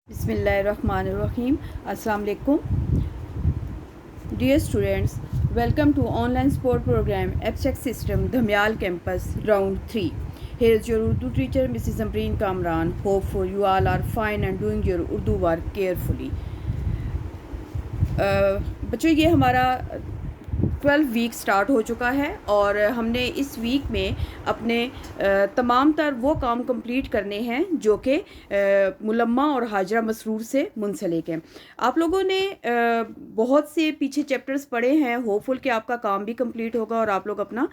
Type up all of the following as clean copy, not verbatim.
Bismillahirrahmanirrahim. Assalamu alaikum. Dear students, welcome to online sport program Abstract System Dhamyal Campus Round 3. Here is your Urdu teacher Mrs. Amreen Kamran. Hope for you all are fine and doing your Urdu work carefully. بچوں یہ ہمارا 12 week start ہو چکا ہے اور ہم نے اس week میں اپنے تمام تر وہ کام کمپلیٹ کرنے ہیں جو کہ ملمہ اور حاجرہ مسرور سے منسلک ہیں. آپ لوگوں نے بہت سے پیچھے چیپٹرز پڑھے ہیں. ہوپ فل کہ آپ کا کام بھی کمپلیٹ ہوگا اور آپ لوگ اپنا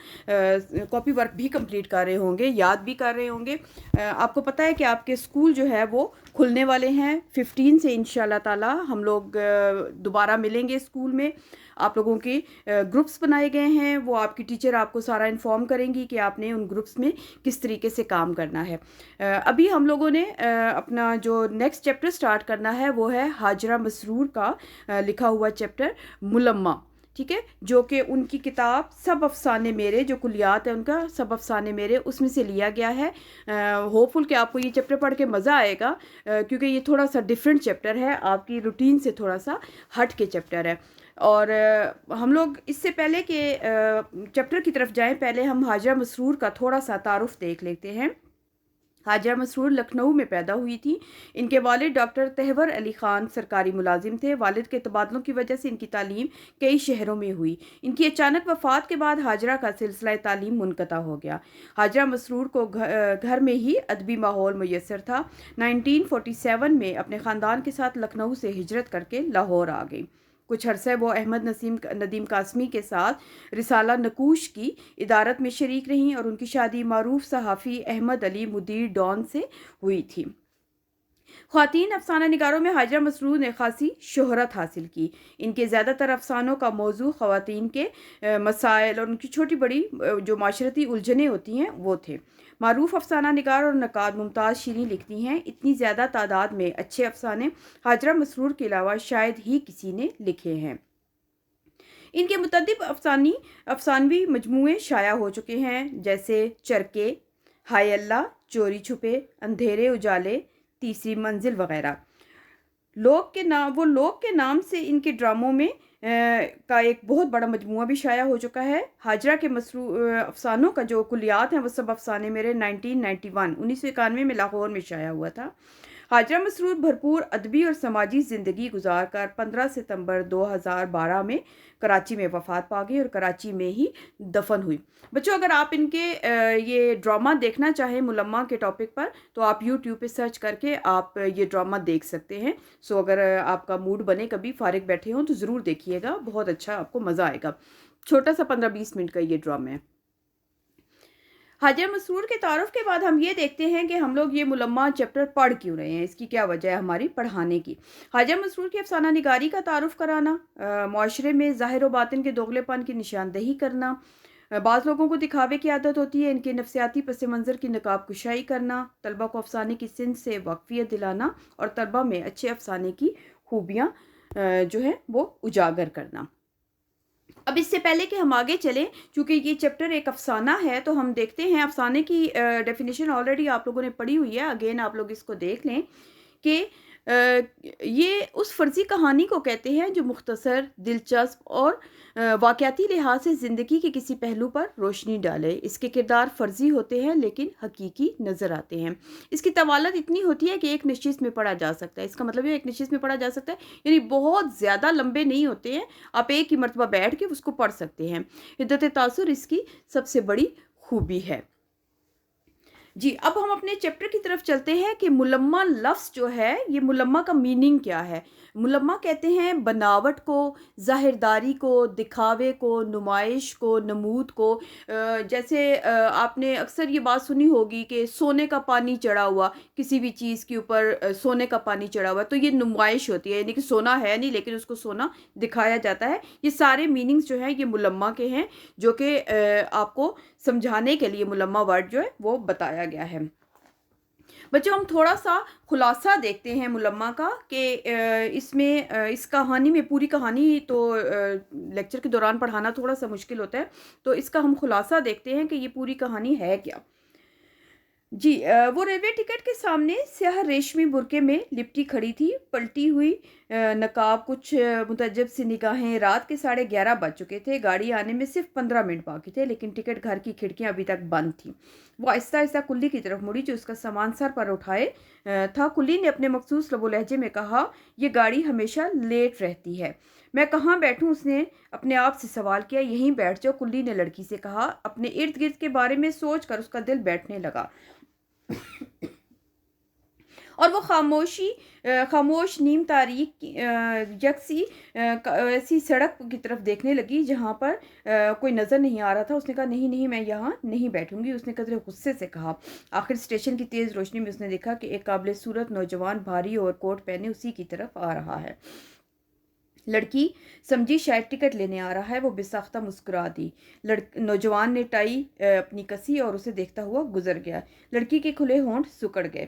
کاپی ورک بھی کمپلیٹ کر رہے ہوں گے, یاد بھی کر رہے ہوں گے. آپ کو پتہ ہے کہ آپ کے اسکول جو ہے وہ کھلنے والے ہیں 15 سے انشاءاللہ تعالی. ہم لوگ دوبارہ ملیں گے اسکول میں. آپ لوگوں کے گروپس بنائے گئے ہیں, وہ آپ کی ٹیچر آپ کو سارا انفارم کریں گی کہ آپ نے ان گروپس میں کس طریقے سے کام کرنا ہے. ابھی ہم لوگوں نے اپنا جو نیکسٹ چیپٹر سٹارٹ کرنا ہے وہ ہے حاجرہ مسرور کا لکھا ہوا چیپٹر ملمہ, ٹھیک ہے, جو کہ ان کی کتاب سب افسانے میرے, جو کلیات ہے ان کا سب افسانے میرے, اس میں سے لیا گیا ہے. ہوپ فل کہ آپ کو یہ چیپٹر پڑھ کے مزہ آئے گا کیونکہ یہ تھوڑا سا ڈیفرنٹ چیپٹر ہے, آپ کی روٹین سے تھوڑا سا ہٹ کے چیپٹر ہے. اور ہم لوگ اس سے پہلے کہ چیپٹر کی طرف جائیں, پہلے ہم حاجرہ مسرور کا تھوڑا سا تعارف دیکھ لیتے ہیں. حاجرہ مسرور لکھنؤ میں پیدا ہوئی تھی. ان کے والد ڈاکٹر تہور علی خان سرکاری ملازم تھے. والد کے تبادلوں کی وجہ سے ان کی تعلیم کئی شہروں میں ہوئی. ان کی اچانک وفات کے بعد حاجرہ کا سلسلہ تعلیم منقطع ہو گیا. حاجرہ مسرور کو گھر میں ہی ادبی ماحول میسر تھا. 1947 میں اپنے خاندان کے ساتھ لکھنؤ سے ہجرت کر کے لاہور آ گئی. کچھ عرصے وہ احمد ندیم قاسمی کے ساتھ رسالہ نکوش کی ادارت میں شریک رہیں اور ان کی شادی معروف صحافی احمد علی مدیر ڈان سے ہوئی تھی. خواتین افسانہ نگاروں میں حاجرہ مسرور نے خاصی شہرت حاصل کی. ان کے زیادہ تر افسانوں کا موضوع خواتین کے مسائل اور ان کی چھوٹی بڑی جو معاشرتی الجھنیں ہوتی ہیں وہ تھے. معروف افسانہ نگار اور نقاد ممتاز شیریں لکھتی ہیں. اتنی زیادہ تعداد میں اچھے افسانے حاجرہ مسرور کے علاوہ شاید ہی کسی نے لکھے ہیں. ان کے متعدد افسانوی مجموعے شائع ہو چکے ہیں جیسے چرکے, ہائے اللہ, چوری چھپے, اندھیرے اجالے, تیسری منزل وغیرہ. لوگ کے نام سے ان کے ڈراموں میں کا ایک بہت بڑا مجموعہ بھی شائع ہو چکا ہے. حاجرہ کے افسانوں کا جو کلیات ہیں وہ سب افسانے میرے 1991 میں لاہور میں شائع ہوا تھا. حاجرہ مسرور بھرپور ادبی اور سماجی زندگی گزار کر 15 ستمبر 2012 میں کراچی میں وفات پا گئی اور کراچی میں ہی دفن ہوئی. بچوں اگر آپ ان کے یہ ڈرامہ دیکھنا چاہیں ملمہ کے ٹاپک پر تو آپ یوٹیوب پہ سرچ کر کے آپ یہ ڈرامہ دیکھ سکتے ہیں. سو اگر آپ کا موڈ بنے کبھی فارغ بیٹھے ہوں تو ضرور دیکھیے گا, بہت اچھا آپ کو مزہ آئے گا. چھوٹا سا 15-20 منٹ کا یہ ڈرامہ ہے. حاجرہ مسرور کے تعارف کے بعد ہم یہ دیکھتے ہیں کہ ہم لوگ یہ ملمہ چیپٹر پڑھ کیوں رہے ہیں, اس کی کیا وجہ ہے ہماری پڑھانے کی. حاجرہ مسرور کی افسانہ نگاری کا تعارف کرانا, معاشرے میں ظاہر و باطن کے دوغلے پن کی نشاندہی کرنا. بعض لوگوں کو دکھاوے کی عادت ہوتی ہے, ان کے نفسیاتی پس منظر کی نقاب کشائی کرنا. طلبہ کو افسانے کی صنف سے واقفیت دلانا اور طلبہ میں اچھے افسانے کی خوبیاں جو ہیں وہ اجاگر کرنا. اب اس سے پہلے کہ ہم آگے چلیں, چونکہ یہ چیپٹر ایک افسانہ ہے تو ہم دیکھتے ہیں افسانے کی ڈیفینیشن آلریڈی آپ لوگوں نے پڑھی ہوئی ہے. اگین آپ لوگ اس کو دیکھ لیں کہ یہ اس فرضی کہانی کو کہتے ہیں جو مختصر, دلچسپ اور واقعاتی لحاظ سے زندگی کے کسی پہلو پر روشنی ڈالے. اس کے کردار فرضی ہوتے ہیں لیکن حقیقی نظر آتے ہیں. اس کی طوالت اتنی ہوتی ہے کہ ایک نشست میں پڑھا جا سکتا ہے. اس کا مطلب یہ ایک نشست میں پڑھا جا سکتا ہے, یعنی بہت زیادہ لمبے نہیں ہوتے ہیں, آپ ایک ہی مرتبہ بیٹھ کے اس کو پڑھ سکتے ہیں. حدت تاثر اس کی سب سے بڑی خوبی ہے. جی اب ہم اپنے چیپٹر کی طرف چلتے ہیں کہ ملمہ لفظ جو ہے یہ ملمہ کا میننگ کیا ہے. ملمہ کہتے ہیں بناوٹ کو, ظاہرداری کو, دکھاوے کو, نمائش کو, نمود کو. جیسے آپ نے اکثر یہ بات سنی ہوگی کہ سونے کا پانی چڑھا ہوا, کسی بھی چیز کے اوپر سونے کا پانی چڑھا ہوا, تو یہ نمائش ہوتی ہے, یعنی کہ سونا ہے نہیں لیکن اس کو سونا دکھایا جاتا ہے. یہ سارے میننگز جو ہیں یہ ملمہ کے ہیں جو کہ آپ کو سمجھانے کے لیے ملمہ ورڈ جو ہے وہ بتایا گیا ہے. بچوں ہم تھوڑا سا خلاصہ دیکھتے ہیں ملمہ کا کہ اس میں اس کہانی میں پوری کہانی تو لیکچر کے دوران پڑھانا تھوڑا سا مشکل ہوتا ہے, تو اس کا ہم خلاصہ دیکھتے ہیں کہ یہ پوری کہانی ہے کیا. جی وہ ریلوے ٹکٹ کے سامنے سیاہ ریشمی برقعے میں لپٹی کھڑی تھی، پلٹی ہوئی نقاب، کچھ متعجب سی نگاہیں۔ رات کے 11:30 بج چکے تھے، گاڑی آنے میں صرف 15 منٹ باقی تھے، لیکن ٹکٹ گھر کی کھڑکیاں ابھی تک بند تھیں۔ وہ آہستہ آہستہ کلی کی طرف مڑی جو اس کا سامان سر پر اٹھائے تھا۔ کلی نے اپنے مخصوص لب و لہجے میں کہا، یہ گاڑی ہمیشہ لیٹ رہتی ہے۔ میں کہاں بیٹھوں؟ اس نے اپنے آپ سے سوال کیا۔ یہیں بیٹھ جاؤ، کلی نے لڑکی سے کہا۔ اپنے ارد گرد کے بارے میں سوچ کر اس کا دل بیٹھنے لگا اور وہ خاموش نیم تاریک یکسی ایسی سڑک کی طرف دیکھنے لگی جہاں پر کوئی نظر نہیں آ رہا تھا۔ اس نے کہا، نہیں نہیں، میں یہاں نہیں بیٹھوں گی۔ اس نے قدرے غصے سے کہا۔ آخر اسٹیشن کی تیز روشنی میں اس نے دیکھا کہ ایک قابل صورت نوجوان بھاری اوور کوٹ پہنے اسی کی طرف آ رہا ہے۔ لڑکی سمجھی شاید ٹکٹ لینے آ رہا ہے، وہ بے ساختہ مسکرا دی۔ نوجوان نے ٹائی اپنی کسی اور اسے دیکھتا ہوا گزر گیا۔ لڑکی کے کھلے ہونٹ سکڑ گئے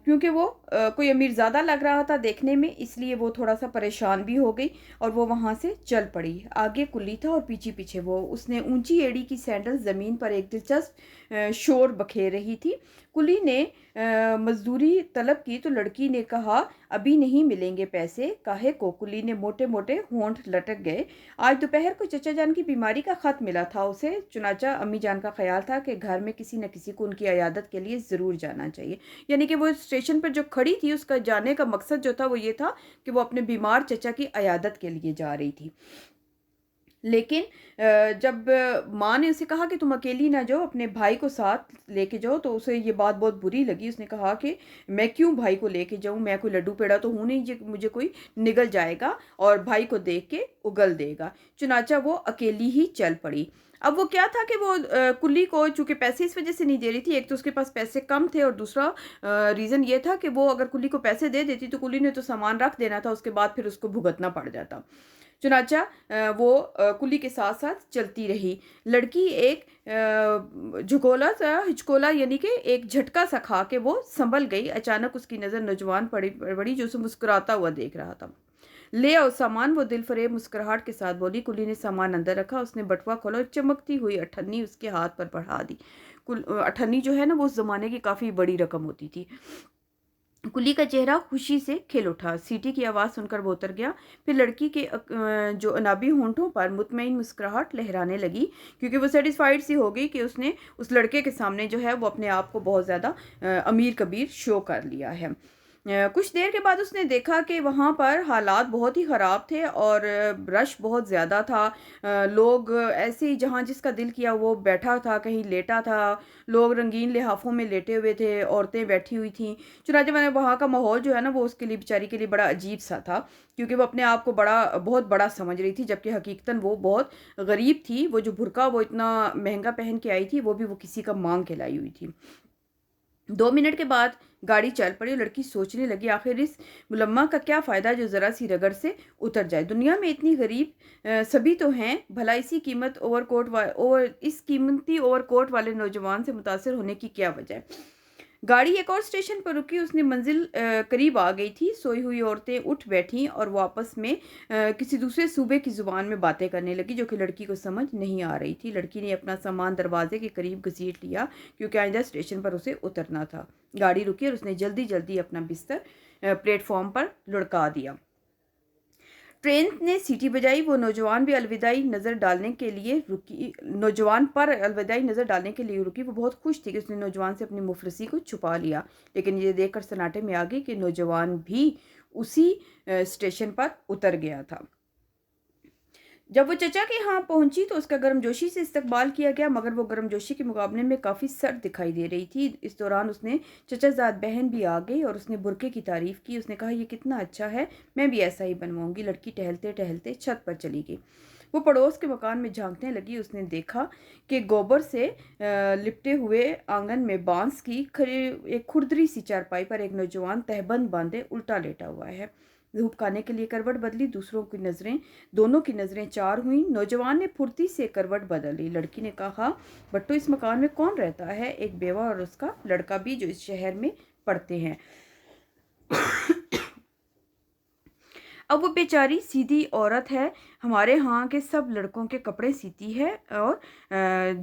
کیونکہ وہ کوئی امیر زادہ لگ رہا تھا دیکھنے میں، اس لیے وہ تھوڑا سا پریشان بھی ہو گئی اور وہ وہاں سے چل پڑی۔ آگے کلی تھا اور پیچھے پیچھے وہ۔ اس نے اونچی ایڑی کی سینڈل زمین پر ایک دلچسپ شور بکھیر رہی تھی۔ کلی نے مزدوری طلب کی تو لڑکی نے کہا، ابھی نہیں ملیں گے پیسے۔ کاہے کو؟ کلی نے موٹے موٹے ہونٹ لٹک گئے۔ آج دوپہر کو چچا جان کی بیماری کا خط ملا تھا اسے، چنانچہ امی جان کا خیال تھا کہ گھر میں کسی نہ کسی کو ان کی عیادت کے لیے ضرور جانا چاہیے۔ یعنی کہ وہ اسٹیشن پر جو کھڑی تھی، اس کا جانے کا مقصد جو تھا وہ یہ تھا کہ وہ اپنے بیمار چچا کی عیادت کے لیے جا رہی تھی۔ لیکن جب ماں نے اسے کہا کہ تم اکیلی نہ جاؤ، اپنے بھائی کو ساتھ لے کے جاؤ، تو اسے یہ بات بہت بری لگی۔ اس نے کہا کہ میں کیوں بھائی کو لے کے جاؤں؟ میں کوئی لڈو پیڑا تو ہوں نہیں مجھے کوئی نگل جائے گا اور بھائی کو دیکھ کے اگل دے گا۔ چنانچہ وہ اکیلی ہی چل پڑی۔ اب وہ کیا تھا کہ وہ کلی کو چونکہ پیسے اس وجہ سے نہیں دے رہی تھی، ایک تو اس کے پاس پیسے کم تھے اور دوسرا ریزن یہ تھا کہ وہ اگر کلی کو پیسے دے دیتی تو کلی نے تو سامان رکھ دینا تھا، اس کے بعد پھر اس کو بھگتنا پڑ جاتا۔ چنانچہ وہ کلی کے ساتھ ساتھ چلتی رہی۔ لڑکی ایک جھکولا سا ہچکولا یعنی کہ ایک جھٹکا سا کھا کے وہ سنبھل گئی۔ اچانک اس کی نظر نوجوان پڑی جو اسے مسکراتا ہوا دیکھ رہا تھا۔ لے آؤ سامان، وہ دل فریب مسکراہٹ کے ساتھ بولی۔ کلی نے سامان اندر رکھا، اس نے بٹوا کھولا اور چمکتی ہوئی اٹھنی اس کے ہاتھ پر بڑھا دی۔ اٹھنی جو ہے نا، وہ اس زمانے کی کافی بڑی رقم ہوتی تھی۔ کلی کا چہرہ خوشی سے کھل اٹھا۔ سیٹی کی آواز سن کر وہ اتر گیا۔ پھر لڑکی کے جو انابی ہونٹوں پر مطمئن مسکراہٹ لہرانے لگی، کیونکہ وہ سیٹسفائیڈ سی ہو گئی کہ اس نے اس لڑکے کے سامنے جو ہے وہ اپنے آپ کو بہت زیادہ امیر کبیر شو کر لیا ہے۔ کچھ دیر کے بعد اس نے دیکھا کہ وہاں پر حالات بہت ہی خراب تھے اور رش بہت زیادہ تھا۔ لوگ ایسے ہی جہاں جس کا دل کیا وہ بیٹھا تھا، کہیں لیٹا تھا، لوگ رنگین لحافوں میں لیٹے ہوئے تھے، عورتیں بیٹھی ہوئی تھیں۔ چنانچہ میں نے وہاں کا ماحول جو ہے نا وہ اس کے لیے بیچاری کے لیے بڑا عجیب سا تھا، کیونکہ وہ اپنے آپ کو بہت بڑا سمجھ رہی تھی، جبکہ حقیقتاً وہ بہت غریب تھی۔ وہ جو برقع وہ اتنا مہنگا پہن کے آئی تھی، وہ بھی وہ کسی کا مانگ کے لائی ہوئی تھی۔ 2 منٹ کے بعد گاڑی چل پڑی۔ لڑکی سوچنے لگی، آخر اس ملمہ کا کیا فائدہ جو ذرا سی رگڑ سے اتر جائے؟ دنیا میں اتنی غریب سبھی تو ہیں، بھلا اس قیمتی اوور کوٹ والے نوجوان سے متاثر ہونے کی کیا وجہ ہے؟ گاڑی ایک اور اسٹیشن پر رکی، اس نے منزل قریب آ گئی تھی۔ سوئی ہوئی عورتیں اٹھ بیٹھیں اور وہ آپس میں کسی دوسرے صوبے کی زبان میں باتیں کرنے لگی جو کہ لڑکی کو سمجھ نہیں آ رہی تھی۔ لڑکی نے اپنا سامان دروازے کے قریب گھسیٹ لیا کیونکہ آئندہ اسٹیشن پر اسے اترنا تھا۔ گاڑی رکی اور اس نے جلدی جلدی اپنا بستر پلیٹ فارم پر لڑکا دیا۔ ٹرین نے سیٹی بجائی۔ وہ نوجوان پر الوداعی نظر ڈالنے کے لیے رکی۔ وہ بہت خوش تھی کہ اس نے نوجوان سے اپنی مفلسی کو چھپا لیا، لیکن یہ دیکھ کر سناٹے میں آ گئی کہ نوجوان بھی اسی اسٹیشن پر اتر گیا تھا۔ جب وہ چچا کے ہاں پہنچی تو اس کا گرمجوشی سے استقبال کیا گیا، مگر وہ گرمجوشی کے مقابلے میں کافی سرد دکھائی دے رہی تھی۔ اس دوران اس نے چچا زاد بہن بھی آ گئی اور اس نے برقعے کی تعریف کی۔ اس نے کہا، یہ کتنا اچھا ہے، میں بھی ایسا ہی بنواؤں گی۔ لڑکی ٹہلتے ٹہلتے چھت پر چلی گئی۔ وہ پڑوس کے مکان میں جھانکنے لگی۔ اس نے دیکھا کہ گوبر سے لپٹے ہوئے آنگن میں بانس کی ایک کھردری سی چارپائی پر ایک نوجوان تہبند باندھے الٹا لیٹا ہوا ہے۔ دھوپ کھانے کے لیے کروٹ بدلی، دونوں کی نظریں چار ہوئیں۔ نوجوان نے پھرتی سے کروٹ بدل لی۔ لڑکی نے کہا، بٹو اس مکان میں کون رہتا ہے؟ ایک بیوہ اور اس کا لڑکا بھی جو اس شہر میں پڑھتے ہیں۔ اب وہ بیچاری سیدھی عورت ہے، ہمارے ہاں کے سب لڑکوں کے کپڑے سیتی ہے، اور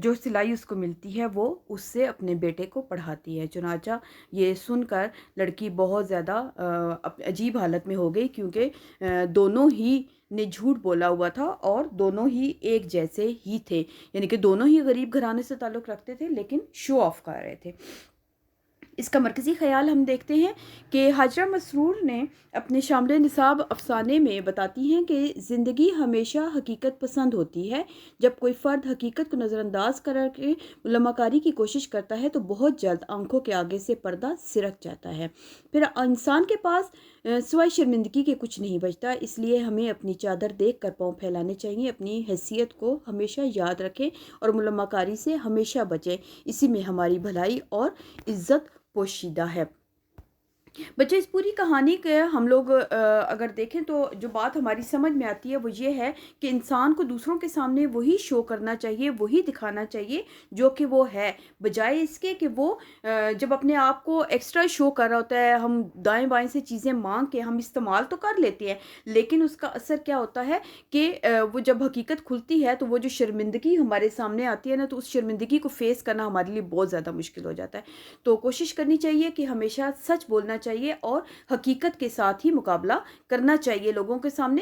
جو سلائی اس کو ملتی ہے وہ اس سے اپنے بیٹے کو پڑھاتی ہے۔ چنانچہ یہ سن کر لڑکی بہت زیادہ عجیب حالت میں ہو گئی، کیونکہ دونوں ہی نے جھوٹ بولا ہوا تھا اور دونوں ہی ایک جیسے ہی تھے، یعنی کہ دونوں ہی غریب گھرانے سے تعلق رکھتے تھے لیکن شو آف کر رہے تھے۔ اس کا مرکزی خیال ہم دیکھتے ہیں کہ حاجرہ مسرور نے اپنے شامل نصاب افسانے میں بتاتی ہیں کہ زندگی ہمیشہ حقیقت پسند ہوتی ہے۔ جب کوئی فرد حقیقت کو نظر انداز کر کے ملامہ کاری کی کوشش کرتا ہے تو بہت جلد آنکھوں کے آگے سے پردہ سرک جاتا ہے، پھر انسان کے پاس سوائے شرمندگی کے کچھ نہیں بچتا۔ اس لیے ہمیں اپنی چادر دیکھ کر پاؤں پھیلانے چاہیے، اپنی حیثیت کو ہمیشہ یاد رکھیں اور ملامہ کاری سے ہمیشہ بچیں، اسی میں ہماری بھلائی اور عزت پوشیدہ ہے۔ بچے اس پوری کہانی کے ہم لوگ اگر دیکھیں تو جو بات ہماری سمجھ میں آتی ہے وہ یہ ہے کہ انسان کو دوسروں کے سامنے وہی شو کرنا چاہیے، وہی دکھانا چاہیے جو کہ وہ ہے، بجائے اس کے کہ وہ جب اپنے آپ کو ایکسٹرا شو کر رہا ہوتا ہے، ہم دائیں بائیں سے چیزیں مانگ کے ہم استعمال تو کر لیتے ہیں، لیکن اس کا اثر کیا ہوتا ہے کہ وہ جب حقیقت کھلتی ہے تو وہ جو شرمندگی ہمارے سامنے آتی ہے نا، تو اس شرمندگی کو فیس کرنا ہمارے لیے بہت زیادہ مشکل ہو جاتا ہے۔ تو کوشش کرنی چاہیے کہ ہمیشہ سچ بولنا چاہیے اور حقیقت کے ساتھ ہی مقابلہ کرنا چاہیے لوگوں کے سامنے۔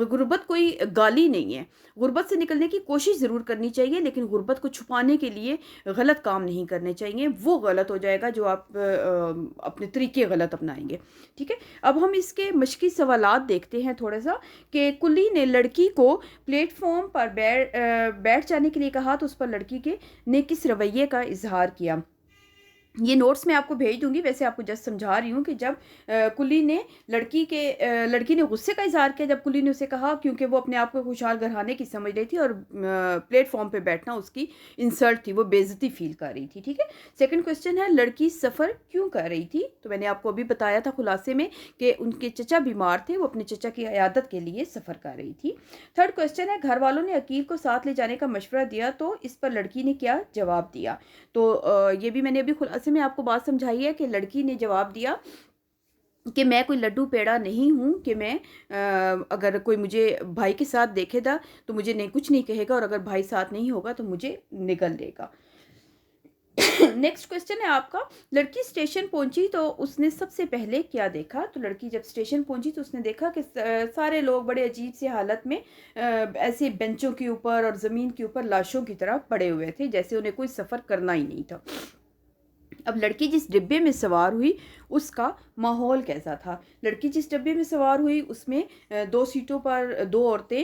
غربت کوئی گالی نہیں ہے، غربت سے نکلنے کی کوشش ضرور کرنی چاہیے، لیکن غربت کو چھپانے کے لیے غلط کام نہیں کرنے چاہیے، وہ غلط ہو جائے گا جو آپ اپنے طریقے غلط اپنائیں گے۔ ٹھیک ہے، اب ہم اس کے مشقی سوالات دیکھتے ہیں تھوڑا سا، کہ کلی نے لڑکی کو پلیٹ فارم پر بیٹھ جانے کے لیے کہا تو اس پر لڑکی نے کس رویے کا اظہار کیا؟ یہ نوٹس میں آپ کو بھیج دوں گی، ویسے آپ کو جسٹ سمجھا رہی ہوں کہ جب کلی نے لڑکی نے غصے کا اظہار کیا جب کلی نے اسے کہا، کیونکہ وہ اپنے آپ کو خوشحال گھرانے کی سمجھ رہی تھی اور پلیٹ فارم پہ بیٹھنا اس کی انسلٹ تھی، وہ بے عزتی فیل کر رہی تھی۔ ٹھیک ہے، سیکنڈ کوسچن ہے لڑکی سفر کیوں کر رہی تھی؟ تو میں نے آپ کو ابھی بتایا تھا خلاصے میں کہ ان کے چچا بیمار تھے، وہ اپنے چچا کی عیادت کے لیے سفر کر رہی تھی۔ تھرڈ کوسچن ہے گھر والوں نے عقیل کو ساتھ لے جانے کا مشورہ دیا تو اس پر لڑکی نے کیا جواب دیا؟ تو یہ بھی میں نے ابھی خلاصے میں آپ کو بات سمجھائی ہے کہ لڑکی نے جواب دیا کہ میں کوئی لڈو پیڑا نہیں ہوں، کہ میں اگر کوئی مجھے بھائی کے ساتھ دیکھے گا تو مجھے کچھ نہیں کہے گا، اور اگر بھائی ساتھ نہیں ہوگا تو مجھے نگل لے گا۔ نیکسٹ کوسچن ہے آپ کا، لڑکی اسٹیشن پہنچی تو اس نے سب سے پہلے کیا دیکھا؟ تو لڑکی جب اسٹیشن پہنچی تو اس نے دیکھا کہ سارے لوگ بڑے عجیب سی حالت میں ایسے بینچوں کے اوپر اور زمین کے اوپر لاشوں کی طرح پڑے ہوئے تھے، جیسے انہیں کوئی سفر کرنا ہی نہیں تھا۔ اب لڑکی جس ڈبے میں سوار ہوئی اس کا ماحول کیسا تھا؟ لڑکی جس ڈبے میں سوار ہوئی اس میں 2 سیٹوں پر 2 عورتیں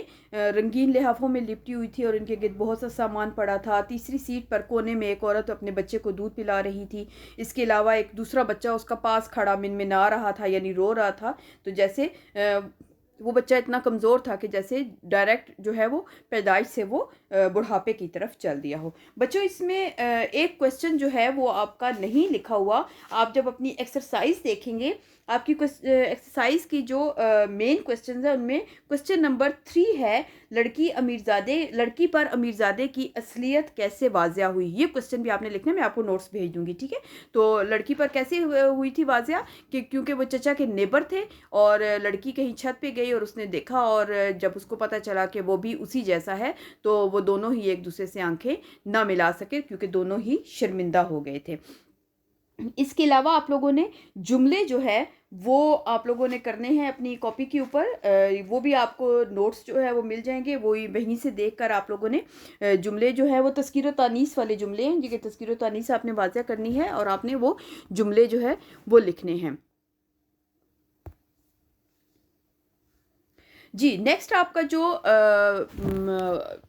رنگین لحافوں میں لپٹی ہوئی تھی اور ان کے گرد بہت سا سامان پڑا تھا۔ تیسری سیٹ پر کونے میں ایک عورت اپنے بچے کو دودھ پلا رہی تھی، اس کے علاوہ ایک دوسرا بچہ اس کا پاس کھڑا منمنا رہا تھا، یعنی رو رہا تھا، تو جیسے وہ بچہ اتنا کمزور تھا کہ جیسے ڈائریکٹ جو ہے وہ پیدائش سے وہ بڑھاپے کی طرف چل دیا ہو۔ بچوں اس میں ایک کوسچن جو ہے وہ آپ کا نہیں لکھا ہوا، آپ جب اپنی ایکسرسائز دیکھیں گے، آپ کی ایکسرسائز کی جو مین کوسچنز ہیں ان میں کوسچن نمبر 3 ہے لڑکی پر امیرزادے کی اصلیت کیسے واضح ہوئی؟ یہ کوسچن بھی آپ نے لکھنا ہے، میں آپ کو نوٹس بھیج دوں گی۔ ٹھیک ہے، تو لڑکی پر کیسے ہوئی تھی واضح؟ کہ کیونکہ وہ چچا کے نیبر تھے اور لڑکی کہیں چھت پہ گئی اور اس نے دیکھا، اور جب اس کو پتہ چلا کہ وہ بھی اسی جیسا ہے تو وہ دونوں ہی ایک دوسرے سے آنکھیں نہ ملا سکے، کیونکہ دونوں ہی شرمندہ ہو گئے تھے۔ اس کے علاوہ آپ لوگوں نے جملے جو ہے وہ آپ لوگوں نے کرنے ہیں اپنی کاپی کے اوپر، وہ بھی آپ کو نوٹس جو ہے وہ مل جائیں گے، وہی وہیں سے دیکھ کر آپ لوگوں نے جملے جو ہے وہ تذکیر و تانیث والے جملے ہیں، یہ تذکیر و تانیث آپ نے واضح کرنی ہے اور آپ نے وہ جملے جو ہے وہ لکھنے ہیں۔ جی نیکسٹ آپ کا جو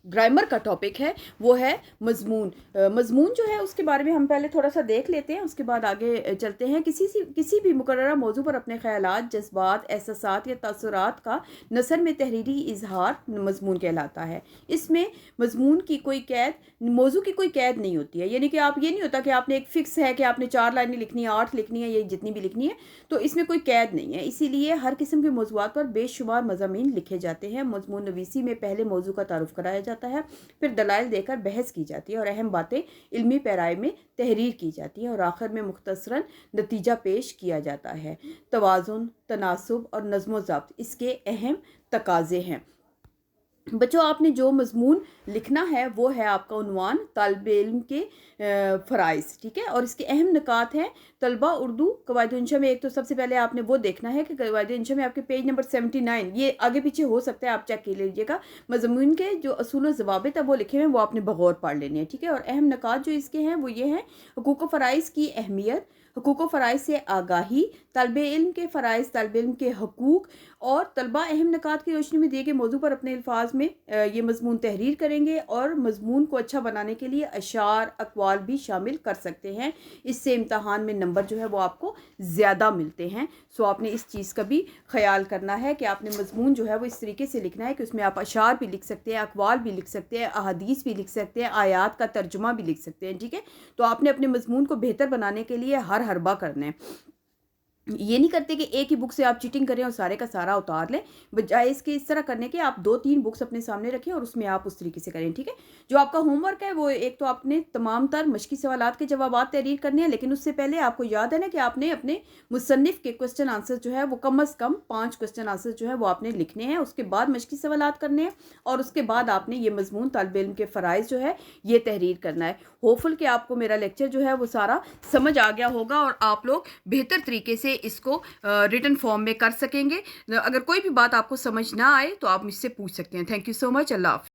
گرامر کا ٹاپک ہے وہ ہے مضمون۔ مضمون جو ہے اس کے بارے میں ہم پہلے تھوڑا سا دیکھ لیتے ہیں، اس کے بعد آگے چلتے ہیں۔ کسی بھی مقررہ موضوع پر اپنے خیالات، جذبات، احساسات یا تاثرات کا نثر میں تحریری اظہار مضمون کہلاتا ہے۔ اس میں مضمون کی موضوع کی کوئی قید نہیں ہوتی ہے، یعنی کہ آپ یہ نہیں ہوتا کہ آپ نے ایک فکس ہے کہ آپ نے 4 لائنیں لکھنی ہیں، 8 لکھنی ہے، یا جتنی بھی لکھنی ہے، تو اس میں کوئی قید نہیں ہے۔ اسی لیے ہر قسم کے موضوعات پر بے شمار مضامین لکھے جاتے ہیں۔ مضمون نویسی میں پہلے موضوع کا تعارف کرایا جاتا ہے، پھر دلائل دے کر بحث کی جاتی ہے اور اہم باتیں علمی پیرائے میں تحریر کی جاتی ہے اور آخر میں مختصراً نتیجہ پیش کیا جاتا ہے۔ توازن، تناسب اور نظم و ضبط اس کے اہم تقاضے ہیں۔ بچوں، آپ نے جو مضمون لکھنا ہے وہ ہے آپ کا عنوان طالب علم کے فرائض، ٹھیک ہے، اور اس کے اہم نکات ہیں طلبہ اردو قواعد انشاء میں۔ ایک تو سب سے پہلے آپ نے وہ دیکھنا ہے کہ قواعد انشاء میں آپ کے پیج نمبر 79، یہ آگے پیچھے ہو سکتا ہے، آپ چیک کر لیجیے گا، مضمون کے جو اصول و ضوابط ہے وہ لکھے ہوئے ہیں، وہ آپ نے بغور پڑھ لینے ہیں، ٹھیک ہے۔ اور اہم نکات جو اس کے ہیں وہ یہ ہیں: حقوق و فرائض کی اہمیت، حقوق و فرائض سے آگاہی، طالب علم کے فرائض، طالب علم کے حقوق، اور طلبہ اہم نکات کی روشنی میں دیے گئے موضوع پر اپنے الفاظ میں یہ مضمون تحریر کریں گے اور مضمون کو اچھا بنانے کے لیے اشعار، اقوال بھی شامل کر سکتے ہیں۔ اس سے امتحان میں نمبر جو ہے وہ آپ کو زیادہ ملتے ہیں۔ سو آپ نے اس چیز کا بھی خیال کرنا ہے کہ آپ نے مضمون جو ہے وہ اس طریقے سے لکھنا ہے کہ اس میں آپ اشعار بھی لکھ سکتے ہیں، اقوال بھی لکھ سکتے ہیں، احادیث بھی لکھ سکتے ہیں، آیات کا ترجمہ بھی لکھ سکتے ہیں، ٹھیک ہے۔ تو آپ نے اپنے مضمون کو بہتر بنانے کے لیے ہر حربہ کرنا ہے۔ یہ نہیں کرتے کہ ایک ہی بک سے آپ چیٹنگ کریں اور سارے کا سارا اتار لیں، بجائے اس کے اس طرح کرنے کے آپ 2-3 بکس اپنے سامنے رکھیں اور اس میں آپ اس طریقے سے کریں، ٹھیک ہے۔ جو آپ کا ہوم ورک ہے وہ ایک تو آپ نے تمام تر مشقی سوالات کے جوابات تحریر کرنے ہیں، لیکن اس سے پہلے آپ کو یاد ہے نا کہ آپ نے اپنے مصنف کے کوسچن آنسر جو ہے وہ کم از کم 5 کوسچن آنسر جو ہے وہ آپ نے لکھنے ہیں، اس کے بعد مشقی سوالات کرنے ہیں اور اس کے بعد آپ نے یہ مضمون طالب علم کے فرائض جو ہے یہ تحریر کرنا ہے۔ ہوپفل کہ آپ کو میرا لیکچر جو ہے وہ سارا سمجھ آ گیا ہوگا اور آپ لوگ بہتر طریقے سے اس کو ریٹن فارم میں کر سکیں گے۔ اگر کوئی بھی بات آپ کو سمجھ نہ آئے تو آپ مجھ سے پوچھ سکتے ہیں۔ تھینک یو سو مچ۔ اللہ حافظ۔